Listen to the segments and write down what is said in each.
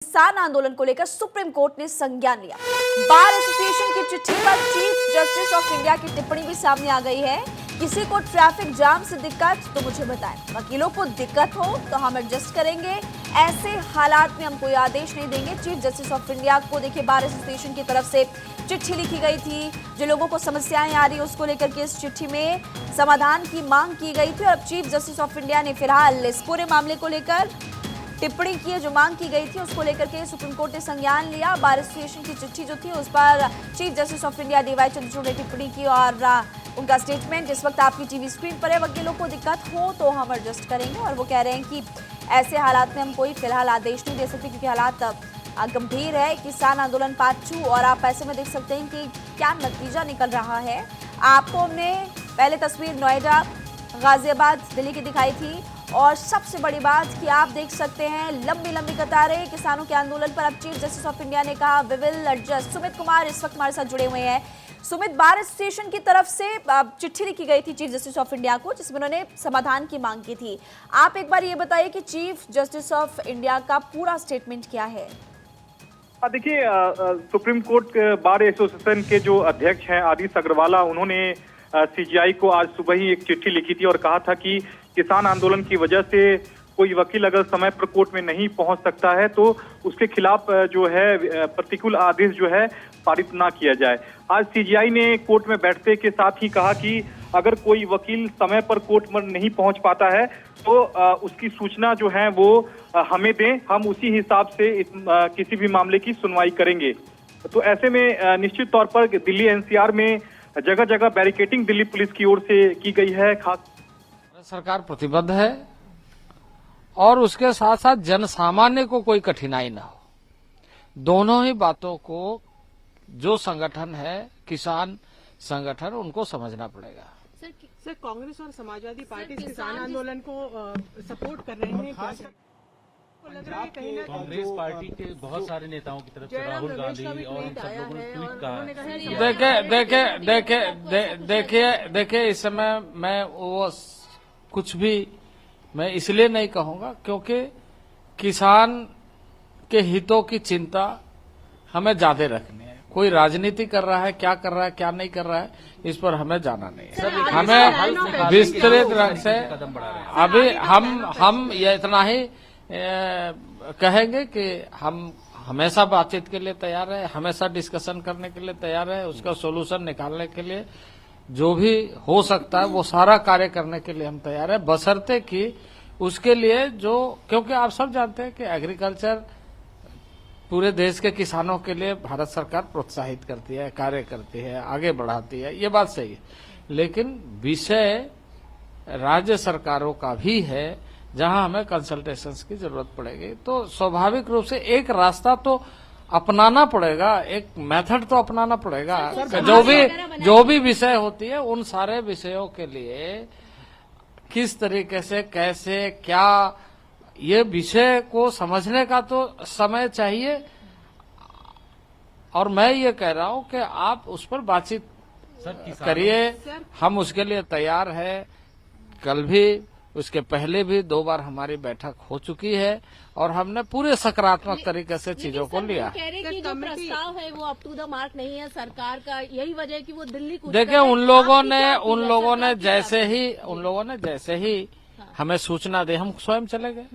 किसान आंदोलन को लेकर सुप्रीम कोर्ट ने संज्ञान लिया। बार एसोसिएशन की चिट्ठी पर चीफ जस्टिस ऑफ इंडिया की टिप्पणी भी सामने आ गई है। किसी को ट्रैफिक जाम से दिक्कत तो मुझे बताएं, वकीलों को दिक्कत हो तो हम एडजस्ट करेंगे, ऐसे हालात में हम कोई आदेश नहीं देंगे। चीफ जस्टिस ऑफ इंडिया को देखिए बार एसोसिएशन की तरफ से चिट्ठी लिखी गई थी, जो लोगों को समस्याएं आ रही उसको लेकर के इस चिट्ठी में समाधान की मांग की गई थी। और अब चीफ जस्टिस ऑफ इंडिया ने फिलहाल इस पूरे मामले को लेकर टिप्पणी की है, जो मांग की गई थी उसको लेकर के सुप्रीम कोर्ट ने संज्ञान लिया। बार एसोसिएशन की चिट्ठी जो थी उस पर chief justice of India DY Chandrachud ने टिप्पणी की और उनका स्टेटमेंट इस वक्त आपकी टीवी स्क्रीन पर है। वकीलों को दिक्कत हो तो हम एडजस्ट करेंगे और वो कह रहे हैं कि ऐसे हालात में हम कोई फिलहाल आदेश नहीं दे सकते क्योंकि हालात गंभीर है। किसान आंदोलन पार्ट 2 और आप ऐसे में देख सकते हैं कि क्या नतीजा निकल रहा है। आपको हमने पहले तस्वीर नोएडा, गाजियाबाद, दिल्ली की दिखाई थी और सबसे बड़ी बात कि आप देख सकते हैं लंबी लंबी कतारें किसानों के आंदोलन पर। अब चीफ जस्टिस ऑफ इंडिया ने कहा we will adjust. Sumit Kumar इस वक्त हमारे साथ जुड़े हुए हैं। सुमित, बार एसोसिएशन की तरफ से चिट्ठी लिखी गई थी चीफ जस्टिस ऑफ इंडिया को जिसमें उन्होंने समाधान की मांग की थी। आप एक बार ये बताइए कि चीफ जस्टिस ऑफ इंडिया का पूरा स्टेटमेंट क्या है। देखिए, सुप्रीम कोर्ट बार एसोसिएशन के जो अध्यक्ष हैं आदिश अग्रवाला, उन्होंने सीजीआई को आज सुबह ही एक चिट्ठी लिखी थी और कहा था कि किसान आंदोलन की वजह से कोई वकील अगर समय पर कोर्ट में नहीं पहुंच सकता है तो उसके खिलाफ जो है प्रतिकूल आदेश जो है पारित ना किया जाए। आज सीजीआई ने कोर्ट में बैठते के साथ ही कहा कि अगर कोई वकील समय पर कोर्ट में नहीं पहुंच पाता है तो उसकी सूचना जो है वो हमें दें, हम उसी हिसाब से किसी भी मामले की सुनवाई करेंगे। तो ऐसे में निश्चित तौर पर दिल्ली एनसीआर में जगह जगह बैरिकेडिंग दिल्ली पुलिस की ओर से की गई है। खास सरकार प्रतिबद्ध है और उसके साथ साथ जनसामान्य को कोई कठिनाई ना हो, दोनों ही बातों को जो संगठन है किसान संगठन उनको समझना पड़ेगा। सर, कांग्रेस और समाजवादी पार्टी किसान आंदोलन को सपोर्ट कर रहे हैं। कांग्रेस पार्टी के बहुत सारे नेताओं की तरफ से राहुल गांधी और उन सब लोगों ने ट्वीट कहा। देखिए इस समय मैं वो कुछ भी मैं इसलिए नहीं कहूंगा क्योंकि किसान के हितों की चिंता हमें ज्यादा रखनी है। कोई राजनीति कर रहा है, क्या कर रहा है क्या नहीं कर रहा है, इस पर हमें जाना नहीं है। हमें विस्तृत रंग से अभी हम ये इतना ही कहेंगे कि हम हमेशा बातचीत के लिए तैयार है, हमेशा डिस्कशन करने के लिए तैयार है, उसका सोल्यूशन निकालने के लिए जो भी हो सकता है वो सारा कार्य करने के लिए हम तैयार है, बशर्ते कि उसके लिए जो, क्योंकि आप सब जानते हैं कि एग्रीकल्चर पूरे देश के किसानों के लिए भारत सरकार प्रोत्साहित करती है, कार्य करती है, आगे बढ़ाती है, ये बात सही है। लेकिन विषय राज्य सरकारों का भी है जहां हमें कंसल्टेशंस की जरूरत पड़ेगी। तो स्वाभाविक रूप से एक रास्ता तो अपनाना पड़ेगा, एक मेथड तो अपनाना पड़ेगा। जो भी विषय होती है उन सारे विषयों के लिए किस तरीके से कैसे क्या, ये विषय को समझने का तो समय चाहिए। और मैं ये कह रहा हूं कि आप उस पर बातचीत करिए, हम उसके लिए तैयार है। कल भी उसके पहले भी 2 बार हमारी बैठक हो चुकी है और हमने पूरे सकारात्मक तरीके से चीजों को लिया। कह रहे कि जो प्रस्ताव है वो अप टू द मार्क नहीं है सरकार का, यही वजह है कि वो दिल्ली को देखिए उन लोगों ने जैसे ही हमें सूचना दे हम स्वयं चले गए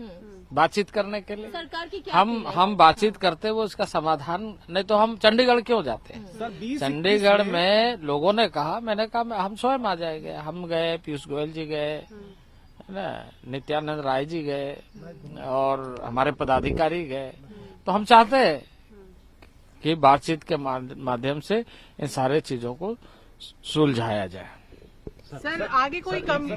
बातचीत करने के लिए। सरकार की क्या हम बातचीत करते हुए उसका समाधान, नहीं तो हम चंडीगढ़ क्यों जाते हैं। चंडीगढ़ में लोगों ने कहा, मैंने कहा हम स्वयं आ जाएंगे। हम गए, पीयूष गोयल जी गए, नित्यानंद राय जी गए और हमारे पदाधिकारी गए। तो हम चाहते हैं कि बातचीत के माध्यम से इन सारे चीजों को सुलझाया जाए। सर, आगे कोई कम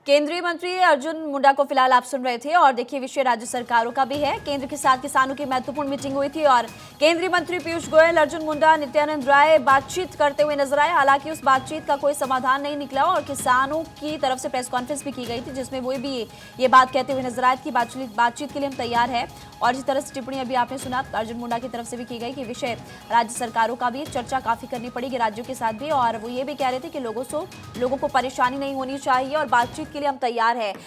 केंद्रीय मंत्री अर्जुन मुंडा को फिलहाल आप सुन रहे थे और देखिए विषय राज्य सरकारों का भी है। केंद्र के साथ किसानों की महत्वपूर्ण मीटिंग हुई थी और केंद्रीय मंत्री पीयूष गोयल, अर्जुन मुंडा, नित्यानंद राय बातचीत करते हुए नजर आए। हालांकि उस बातचीत का कोई समाधान नहीं निकला और किसानों की तरफ से प्रेस कॉन्फ्रेंस भी की गई थी जिसमें वो भी ये बात कहते हुए नजर आए कि बातचीत के लिए हम तैयार है। और इस तरह से टिप्पणी अभी आपने सुना अर्जुन मुंडा की तरफ से भी की गई कि विषय राज्य सरकारों का भी, चर्चा काफी करनी पड़ेगी राज्यों के साथ भी। और वो ये भी कह रहे थे कि लोगों को परेशानी नहीं होनी चाहिए और बातचीत के लिए हम तैयार है।